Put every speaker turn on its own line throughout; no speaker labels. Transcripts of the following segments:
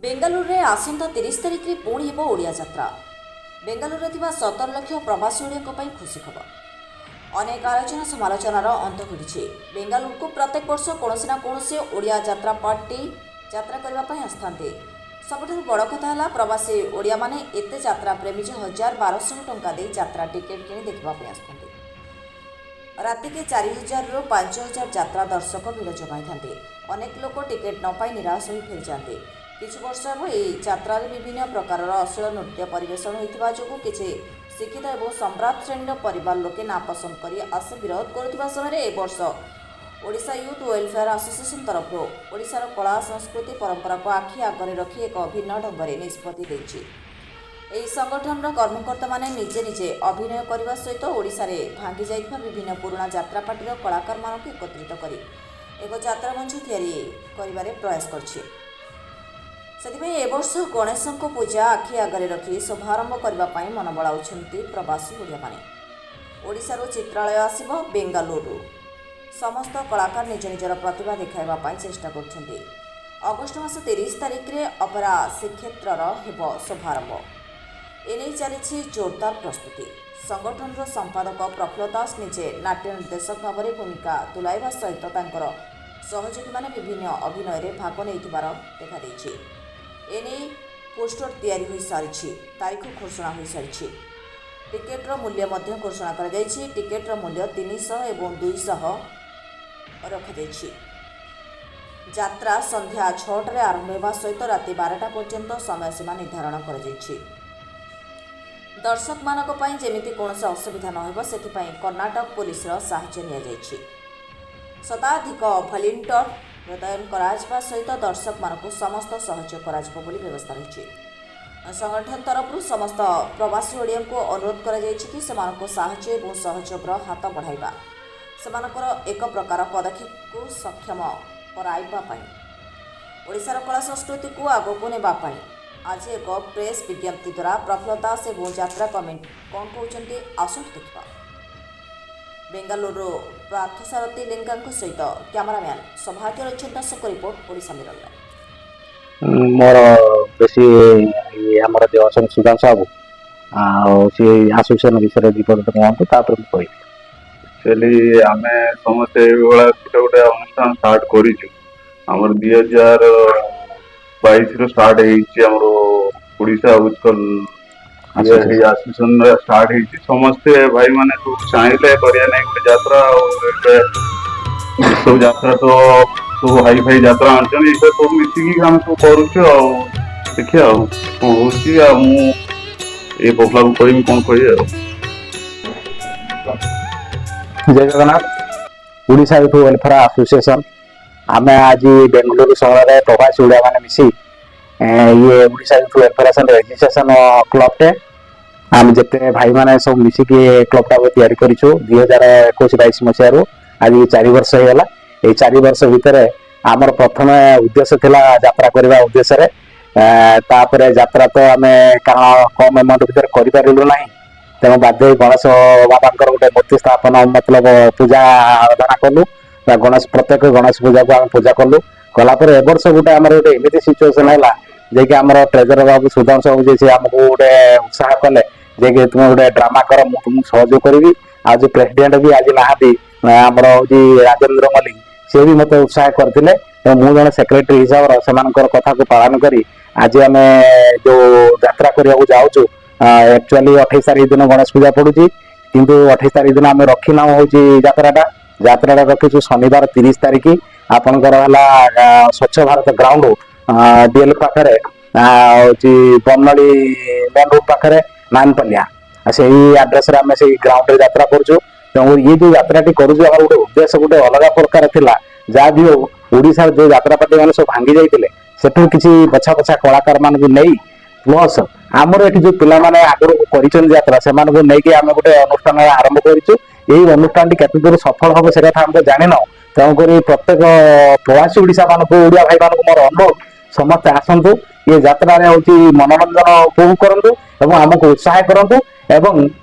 ବେଙ୍ଗାଲୁରୁରେ ଆସନ୍ତା 30 ତାରିଖରେ ପୁଣି ହେବ ଓଡ଼ିଆ ଯାତ୍ରା। ବେଙ୍ଗାଲୁରୁରେ ଥିବା 17 ଲକ୍ଷ ପ୍ରବାସୀ ଓଡ଼ିଆଙ୍କ ପାଇଁ ଖୁସି ଖବର। ଅନେକ ଆଲୋଚନା ସମାଲୋଚନାର ଅନ୍ତ ଘଟିଛି। ବେଙ୍ଗାଲୁରୁକୁ ପ୍ରତ୍ୟେକ ବର୍ଷ କୌଣସି ନା କୌଣସି ଓଡ଼ିଆ ଯାତ୍ରା ପାର୍ଟି ଯାତ୍ରା କରିବା ପାଇଁ ଆସିଥାନ୍ତି। ସବୁଠାରୁ ବଡ଼ କଥା ହେଲା ପ୍ରବାସୀ ଓଡ଼ିଆମାନେ ଏତେ ଯାତ୍ରା ପ୍ରେମୀ ଯେ 1,1200 ଟଙ୍କା ଦେଇ ଯାତ୍ରା ଟିକେଟ୍ କିଣି ଦେଖିବା ପାଇଁ ଆସିଥାନ୍ତି। ରାତିକେ 4,000ରୁ 5,000 ଯାତ୍ରା ଦର୍ଶକ ଭିଡ଼ ଜମାଇଥାନ୍ତି। ଅନେକ ଲୋକ ଟିକେଟ୍ ନ ପାଇ ନିରାଶ ହୋଇ ଫେରିଯାଆନ୍ତି। କିଛି ବର୍ଷ ହେବ ଏହି ଯାତ୍ରାରେ ବିଭିନ୍ନ ପ୍ରକାରର ଅଶ୍ଳୀଳ ନୃତ୍ୟ ପରିବେଷଣ ହୋଇଥିବା ଯୋଗୁଁ କିଛି ଶିକ୍ଷିତ ଏବଂ ସମ୍ରାଟ ଶ୍ରେଣୀର ପରିବାର ଲୋକେ ନାପସନ୍ଦ କରି ଆସି ବିରୋଧ କରୁଥିବା ସମୟରେ ଏ ବର୍ଷ ଓଡ଼ିଶା ୟୁଥ୍ ୱେଲଫେୟାର ଆସୋସିଏସନ୍ ତରଫରୁ ଓଡ଼ିଶାର କଳା ସଂସ୍କୃତି ପରମ୍ପରାକୁ ଆଖି ଆଗରେ ରଖି ଏକ ଭିନ୍ନ ଢଙ୍ଗରେ ନିଷ୍ପତ୍ତି ଦେଇଛି। ଏହି ସଂଗଠନର କର୍ମକର୍ତ୍ତାମାନେ ନିଜେ ନିଜେ ଅଭିନୟ କରିବା ସହିତ ଓଡ଼ିଶାରେ ଭାଙ୍ଗି ଯାଇଥିବା ବିଭିନ୍ନ ପୁରୁଣା ଯାତ୍ରା ପାର୍ଟିର କଳାକାରମାନଙ୍କୁ ଏକତ୍ରିତ କରି ଏକ ଯାତ୍ରା ମଞ୍ଚ ତିଆରି କରିବାରେ ପ୍ରୟାସ କରିଛି। ସେଥିପାଇଁ ଏ ବର୍ଷ ଗଣେଶଙ୍କ ପୂଜା ଆଖି ଆଗରେ ରଖି ଶୁଭାରମ୍ଭ କରିବା ପାଇଁ ମନ ବଳାଉଛନ୍ତି ପ୍ରବାସୀ ଓଡ଼ିଆମାନେ। ଓଡ଼ିଶାରୁ ଚିତ୍ରାଳୟ ଆସିବ ବେଙ୍ଗାଲୁରୁ। ସମସ୍ତ କଳାକାର ନିଜ ନିଜର ପ୍ରତିଭା ଦେଖାଇବା ପାଇଁ ଚେଷ୍ଟା କରୁଛନ୍ତି। ଅଗଷ୍ଟ ମାସ 30 ତାରିଖରେ ଅପେରା ଶ୍ରୀକ୍ଷେତ୍ରର ହେବ ଶୁଭାରମ୍ଭ। ଏନେଇ ଚାଲିଛି ଜୋରଦାର ପ୍ରସ୍ତୁତି। ସଂଗଠନର ସମ୍ପାଦକ ପ୍ରଫୁଲ୍ଲ ଦାସ ନିଜେ ନାଟ୍ୟ ନିର୍ଦ୍ଦେଶକ ଭାବରେ ଭୂମିକା ତୁଲାଇବା ସହିତ ତାଙ୍କର ସହଯୋଗୀମାନେ ବିଭିନ୍ନ ଅଭିନୟରେ ଭାଗ ନେଇଥିବାର ଦେଖାଦେଇଛି। ଏନେଇ ପୋଷ୍ଟର ତିଆରି ହୋଇସାରିଛି। ତାରିଖ ଘୋଷଣା ହୋଇସାରିଛି। ଟିକେଟ୍ର ମୂଲ୍ୟ ମଧ୍ୟ ଘୋଷଣା କରାଯାଇଛି। ଟିକେଟ୍ର ମୂଲ୍ୟ 300 ଏବଂ 200 ରଖାଯାଇଛି। ଯାତ୍ରା ସନ୍ଧ୍ୟା 6ଟାରେ ଆରମ୍ଭ ହେବା ସହିତ ରାତି 12ଟା ପର୍ଯ୍ୟନ୍ତ ସମୟସୀମା ନିର୍ଦ୍ଧାରଣ କରାଯାଇଛି। ଦର୍ଶକମାନଙ୍କ ପାଇଁ ଯେମିତି କୌଣସି ଅସୁବିଧା ନ ହେବ ସେଥିପାଇଁ କର୍ଣ୍ଣାଟକ ପୋଲିସର ସାହାଯ୍ୟ ନିଆଯାଇଛି। ଶତାଧିକ ଭଲେଣ୍ଟିୟର ମୁତୟନ କରାଯିବା ସହିତ ଦର୍ଶକମାନଙ୍କୁ ସମସ୍ତ ସହଯୋଗ କରାଯିବ ବୋଲି ବ୍ୟବସ୍ଥା ରହିଛି। ସଂଗଠନ ତରଫରୁ ସମସ୍ତ ପ୍ରବାସୀ ଓଡ଼ିଆଙ୍କୁ ଅନୁରୋଧ କରାଯାଇଛି କି ସେମାନଙ୍କୁ ସାହାଯ୍ୟ ଏବଂ ସହଯୋଗର ହାତ ବଢ଼ାଇବା, ସେମାନଙ୍କର ଏକ ପ୍ରକାର ପଦକ୍ଷେପକୁ ସକ୍ଷମ କରାଇବା ପାଇଁ, ଓଡ଼ିଶାର କଳା ସଂସ୍କୃତିକୁ ଆଗକୁ ନେବା ପାଇଁ। ଆଜି ଏକ ପ୍ରେସ୍ ବିଜ୍ଞପ୍ତି ଦ୍ୱାରା ପ୍ରଫୁଲ୍ଲ ଦାସ ଏବଂ ଯାତ୍ରା କମିଟି କ'ଣ କହୁଛନ୍ତି ଆସନ୍ତୁ ଦେଖିବା। ବେଙ୍ଗାଲୁରୁ ପାର୍ଥସାରଥୀ ଲେଙ୍କାଙ୍କ ସହିତ କ୍ୟାମେରାମ୍ୟାନ୍ ସୌଭାଗ୍ୟ ରଞ୍ଜନ ଦାସଙ୍କ ରିପୋର୍ଟ, ଓଡ଼ିଶା ମିରର ଲାଇଭ୍।
ମୋର ବେଶୀ ଆମର ଯେଉଁ ଅଛନ୍ତି ସୁଧାଂଶୁ ବାବୁ ଆଉ ସେ ଆସୋସିଏସନ ବିଷୟରେ ଦୁଇ ପଦ କୁହନ୍ତୁ, ତାପରେ ମୁଁ କହିବି।
ଆକ୍ଚୁଆଲି ଆମେ ସମସ୍ତେ ଏଇଭଳିଆ ଗୋଟେ ଅନୁଷ୍ଠାନ ଷ୍ଟାର୍ଟ କରିଛୁ। ଆମର 2022ରୁ ଷ୍ଟାର୍ଟ ହେଇଛି। ଆମର ଓଡ଼ିଶା ଉତ୍କଳ ଆସୋସିଏସନ ଷ୍ଟାର୍ଟ ହେଇଛି। ସମସ୍ତେ ଭାଇମାନେ ସବୁ ଚାହିଁଲେ କରିବା ନାଇଁ ଗୋଟେ ଯାତ୍ରା। ଆଉ ଏବେ ସବୁ ଯାତ୍ରା ତ ସବୁ ହାଇ ଫାଇ ଯାତ୍ରା ଆଣୁଛନ୍ତି, ଏଇଟା ସବୁ ମିଶିକି ଆମେ ସବୁ କରୁଛୁ। ଆଉ ଦେଖିବା ଆଉ କଣ ହଉଛି। ଆଉ ମୁଁ ଏଇ ପୋପଲାକୁ କହିବି କଣ କହିବି ଆଉ।
ଜୟ Jagannath. Odisha youth welfare association ଆମେ ଆଜି ବେଙ୍ଗଲୁରୁ ସହରରେ ପ୍ରବାସୀ ଓଡ଼ିଆମାନେ ମିଶି ଇଏ ଓଡ଼ିଶା ୟୁଥ୍ ୱେଲଫେୟାର ରେଜିଷ୍ଟ୍ରେସନ କ୍ଲବଟେ ଆମେ ଯେତେ ଭାଇମାନେ ସବୁ ମିଶିକି କ୍ଲବଟାକୁ ତିଆରି କରିଛୁ 2021-22 ମସିହାରୁ ଆଜି 4 ବର୍ଷ ହେଇଗଲା। ଏଇ 4 ବର୍ଷ ଭିତରେ ଆମର ପ୍ରଥମେ ଉଦ୍ଦେଶ୍ୟ ଥିଲା ଯାତ୍ରା କରିବା ଉଦ୍ଦେଶ୍ୟରେ। ତାପରେ ଯାତ୍ରା ତ ଆମେ କାରଣ କମ୍ ଆମାଉଣ୍ଟ ଭିତରେ କରିପାରିଲୁ ନାହିଁ, ତେଣୁ ବାଧ୍ୟ ହୋଇ ଗଣେଶ ବାବାଙ୍କର ଗୋଟେ ମୂର୍ତ୍ତି ସ୍ଥାପନ ମତଲବ ପୂଜା ଆରାଧନା କଲୁ। ପ୍ରତ୍ୟେକ ଗଣେଶ ପୂଜାକୁ ଆମେ ପୂଜା କଲୁ। କଲା ପରେ ଏ ବର୍ଷ ଗୋଟେ ଆମର ଗୋଟେ ଏମିତି ସିଚୁଏସନ ହେଲା ଯେ କି ଆମର ଟ୍ରେଜର ବାବୁ ସୁଧାଂଶୁ ବାବୁ ଯେ ଆମକୁ ଗୋଟେ ଉତ୍ସାହ କଲେ ଯେ କି ତୁମେ ଗୋଟେ ଡ୍ରାମା କର, ମୁଁ ତୁମକୁ ସହଯୋଗ କରିବି। ଆଉ ଯୋଉ ପ୍ରେସିଡେଣ୍ଟ ବି ଆଜି ନାହାନ୍ତି ଆମର ହଉଛି ରାଜେନ୍ଦ୍ର ମଲ୍ଲିକ, ସେ ବି ମତେ ଉତ୍ସାହ କରିଥିଲେ। ମୁଁ ଜଣେ ସେକ୍ରେଟାରୀ ହିସାବରେ ସେମାନଙ୍କର କଥାକୁ ପାଳନ କରି ଆଜି ଆମେ ଯୋଉ ଯାତ୍ରା କରିବାକୁ ଯାଉଛୁ। ଆକ୍ଚୁଆଲି 28 ତାରିଖ ଦିନ ଗଣେଶ ପୂଜା ପଡୁଛି, କିନ୍ତୁ 28 ତାରିଖ ଦିନ ଆମେ ରଖିନାହୁଁ ହଉଛି ଯାତ୍ରାଟା ରଖିଛୁ ଶନିବାର 30 ତାରିଖ। ଆପଣଙ୍କର ହେଲା ସ୍ୱଚ୍ଛ ଭାରତ ଗ୍ରାଉଣ୍ଡ ଡିଏଲ ପାଖରେ ହଉଛି ବନମାଳି ମେନ୍ ରୋଡ ପାଖରେ ନାନପଲ୍ଲିଆ, ସେଇ ଆଡ୍ରେସରେ ଆମେ ସେଇ ଗ୍ରାଉଣ୍ଡରେ ଯାତ୍ରା କରୁଛୁ। ତେଣୁ ଇଏ ଯୋଉ ଯାତ୍ରାଟି କରୁଛୁ ଆମର ଗୋଟେ ଉଦ୍ଦେଶ୍ୟ ଗୋଟେ ଅଲଗା ପ୍ରକାର ଥିଲା। ଯାହା ବି ହଉ ଓଡ଼ିଶାର ଯୋଉ ଯାତ୍ରା ପାର୍ଟି ମାନେ ସବୁ ଭାଙ୍ଗି ଯାଇଥିଲେ ସେଠୁ କିଛି ବଛା ବଛା କଳାକାର ମାନଙ୍କୁ ନେଇ ପ୍ଲସ ଆମର ଏଠି ଯୋଉ ପିଲାମାନେ ଆଗରୁ କରିଛନ୍ତି ଯାତ୍ରା ସେମାନଙ୍କୁ ନେଇକି ଆମେ ଗୋଟେ ଅନୁଷ୍ଠାନ ଆରମ୍ଭ କରିଛୁ। ଏଇ ଅନୁଷ୍ଠାନଟି କେତେ ଦୂର ସଫଳ ହବ ସେ କଥା ଆମେ ତ ଜାଣିନାହୁଁ। ତେଣୁକରି ପ୍ରତ୍ୟେକ ପ୍ରବାସୀ ଓଡ଼ିଶା ମାନଙ୍କୁ ଓଡ଼ିଆ ଭାଇ ମାନଙ୍କୁ ମୋର ଅନୁରୋଧ, ସମସ୍ତେ ଆସନ୍ତୁ, ଏ ଯାତ୍ରାରେ ହଉଛି ମନୋରଞ୍ଜନ ଉପଭୋଗ କରନ୍ତୁ ଏବଂ ଆମକୁ ଉତ୍ସାହ କରନ୍ତୁ। ଏବଂ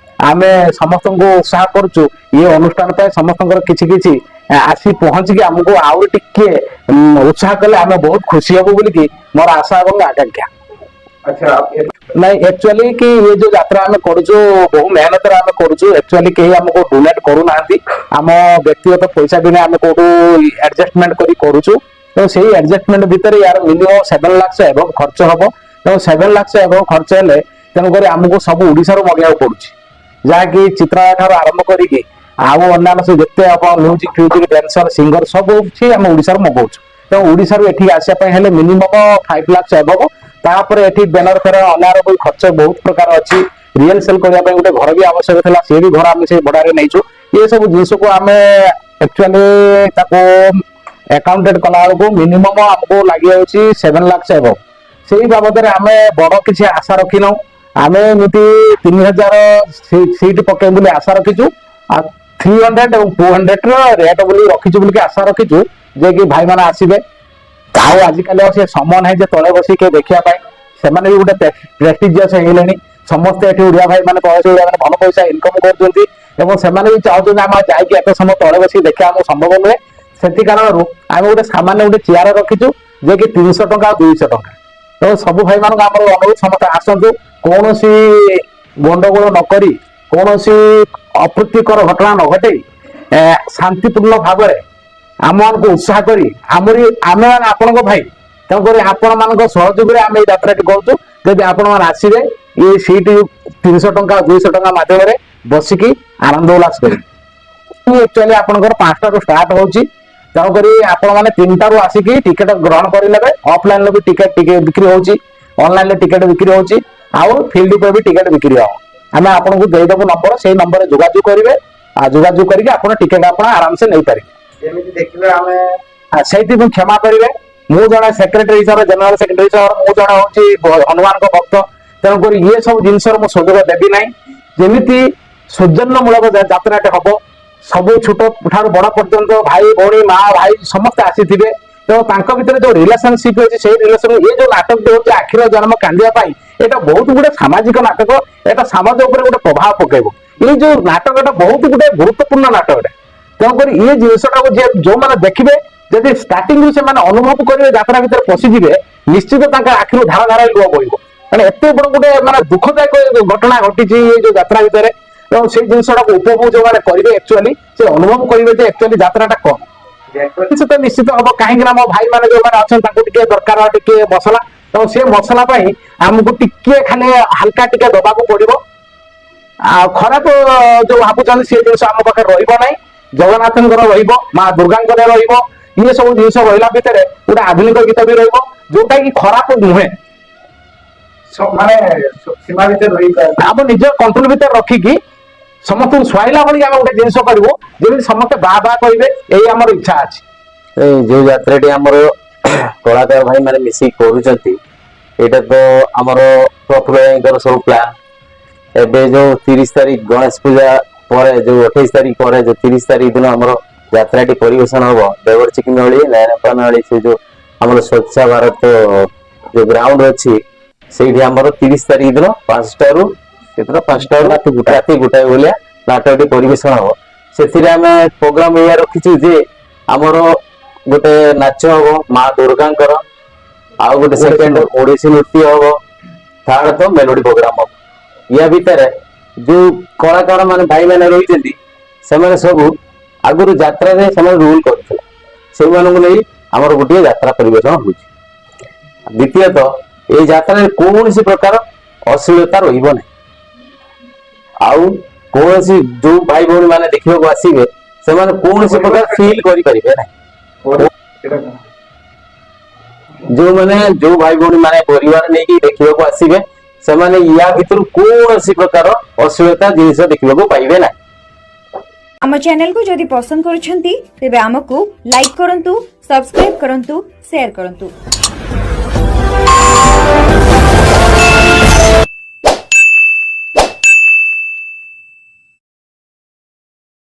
ଆମେ ସମସ୍ତଙ୍କୁ ଉତ୍ସାହ କରୁଛୁ ଏ ଅନୁଷ୍ଠାନ ପାଇଁ ସମସ୍ତଙ୍କର କିଛି କିଛି ଆସି ପହଞ୍ଚିକି ଆମକୁ ଆହୁରି ଟିକେ ଉତ୍ସାହ କଲେ ଆମେ ବହୁତ ଖୁସି ହବୁ ବୋଲିକି ମୋର ଆଶା ଏବଂ ଆକାଂକ୍ଷା।
अच्छा
ନାଇଁ एक्चुअली कि ये जो यात्रा आम करूँ बहु मेहनत आम करूँ एक्चुअली कहीं आमको डोनेट करूना आम व्यक्तिगत पैसा भी आम कौटू एडजस्टमेंट करूँ तो से एडजस्टमेंट भितर यार मिनिमम 7 लाख से एबव खर्च हम तो 7 लाख से एबव खर्च हेले तेणुक आमको सब ओडिशा मगेगा पड़ुଛି जहाँकि चित्रा ठार आरंभ करी आउ अन्य से जिते म्यूजिक फ्यूजिक डांसर सिंगर सब किसी आम ओडिशा मगाऊ तो ओडिशा एठी आसापी हेले मिनिमम 5 लाख से एबव तापर एठी बैनर फेर अनार कोई खर्च बहुत प्रकार अच्छी रियल सेल करने गोटे घर भी आवश्यक था सी भी घर आम से भड़ारे नहीं ये सब जिनस को आम एक्चुअली अकाउंटेड कला बेलू मिनिमम आमको लगी जाऊँगी 7 लाख से एबव से बाबद आम बड़ किसी आशा रखी नौ आम एमती 3000 सीट पके बोली आशा रखीचु 300 और 200 रेट बोली रखीचु बोली आशा रखीचु जे कि भाई मैंने आसबे ଆଉ ଆଜିକାଲି ଆଉ ସେ ସମୟ ନାହିଁ ଯେ ତଳେ ବସି କିଏ ଦେଖିବା ପାଇଁ ସେମାନେ ବି ଗୋଟେ ପ୍ରେଷ୍ଟିଜିୟସ୍ ହେଇଗଲେଣି ସମସ୍ତେ ଏଠି ଓଡ଼ିଆ ଭାଇ ମାନେ ପ୍ରବାସୀ ଓଡ଼ିଆ ମାନେ ଭଲ ପଇସା ଇନକମ୍ କରୁଛନ୍ତି ଏବଂ ସେମାନେ ବି ଚାହୁଁଛନ୍ତି ଆମେ ଯାଇକି ଏତେ ସମୟ ତଳେ ବସିକି ଦେଖିବା ଆମକୁ ସମ୍ଭବ ନୁହେଁ ସେଥି କାରଣରୁ ଆମେ ଗୋଟେ ସାମାନ୍ୟ ଗୋଟେ ଚେୟାର ରଖିଛୁ ଯେ କି 300 ଟଙ୍କା ଆଉ 200 ଟଙ୍କା ତ ସବୁ ଭାଇମାନଙ୍କୁ ଆମର ଅନୁରୋଧ ସମସ୍ତେ ଆସନ୍ତୁ କୌଣସି ଗଣ୍ଡଗୋଳ ନ କରି କୌଣସି ଅପ୍ରୀତିକର ଘଟଣା ନ ଘଟେଇ ଶାନ୍ତିପୂର୍ଣ୍ଣ ଭାବରେ आम उत्साह करी आमे आपण भाई तेणुक आपण मान सहयोग आम यात्रा करूँ जब आपण मैंने आसवे ये सीट 300 टंका 200 टंका मध्यम बसिकी आनंद उल्लास करें एक्चुअली आपंकर 5टा स्टार्ट होची तेणुक आपण मैंने 3टा आसिकी टिकेट ग्रहण करने ऑफलाइन भी टिकेट बिक्री होची ऑनलाइन टिकेट बिक्री होची आउ फील्ड पर भी टिकेट बिक्री हो आम आपको देदेबू नंबर से नंबर जोगाजोग करेंगे जोगाजोग करके आप टिकेट आप आराम से नहीं पारे देखिए आम से क्षमा करेंगे मु जड़े सेक्रेटरी हिसाब से जनरल सेक्रेटरी हिसाब से जड़े हूँ हनुमान भक्त तेणुक ये सब जिन सुजोग देवी ना जमी सौजन्यमूलक यात्राटे हम सब छोट ठार बड़ पर्यंत भाई भौणी माँ भाई समस्ते आसी थे तो भर जो रिलेशनशिप अच्छे से रिलेशन ये जो नाटक होती आखिर जन्म कांदापी यहाँ बहुत गुटे सामाजिक नाटक यहाँ समाज उपर गोटे प्रभाव पकेब ये जो नाटक बहुत गोटे गुरुत्वपूर्ण नाटक तेणुक ये जिनसा जो मैंने देखिए जब स्टार्टिंग से अनुभव करेंगे यात्रा भर पशिजे निश्चित आखिर धारा धारा लुह बह मैंने एत बड़ गोटे मानते दुखदायक घटना घटी ये जो यात्रा भितर तो से जिनसा उपभोग जो मैंने करेंगे एक्चुअली से अनुभव करेंगे एक्चुअली यात्राटा कौन तो निश्चित हम कहीं मो भाई मैंने जो मैंने अच्छा दरकार टे मसला तो से मसला आमको टिके खाली हल्का टिके दबाक पड़ो खराब जो भावुं सी जिन आम पाखे रही जगन्नाथ माँ दुर्गा ये सब जिन रहा भितर गोटे आधुनिक गीत भी रोटा कि खराब नुहे माने सीमा भर आम निज कंट्रोल भर रखिकी समस्त सुहाइला भाई आम गोटे जिन करूँ जमी समस्त बाह बाह कहे यही आम इच्छा अच्छी
जो यात्रा आमर कलाकार भाई मैंने मिसिक करूँ तो आमर प्रफुल्ल सब प्लान एवं जो 30 तारीख गणेश पूजा पर जो 28 तारीख पर जो 30 तारीख दिन आमर यात्राटी परिवेशन हम देवर चिकनहली नारायणपाली से जो आम स्वच्छ भारत जो ग्राउंड अच्छी से 30 तारीख दिन 5टा रू 5टा राति गोटाए भाया नाटक परिवेशन हम से आम प्रोग्राम या रखीचु जे आमर गोटे नाच हम माँ दुर्गा आउ गोटे सेकेंड ओडिसी नृत्य हम थर्ड तो मेलोडी प्रोग्राम हम या भितर जो कलाकार मान भाई मैंने रही सब आगुरी यात्रा रूल करते आमर गोटे यात्रा परिवेशन हो द्वितीयतः ये यात्रा कौन सी प्रकार अश्लीलता रही आउ कौन सी जो भाई भौणी मैंने देखा आसवे से कौन सी प्रकार फील करें जो मैंने जो भाई भौणी मैंने परिवार नहीं देखा आसवे से या भर कौन सी प्रकार अश्लीलता जिन देखा पाइबे ना
आम चैनल को जदि पसंद करुछंती तेबे आमको लाइक करंतु, सब्सक्राइब करंतु, शेयर करंतु।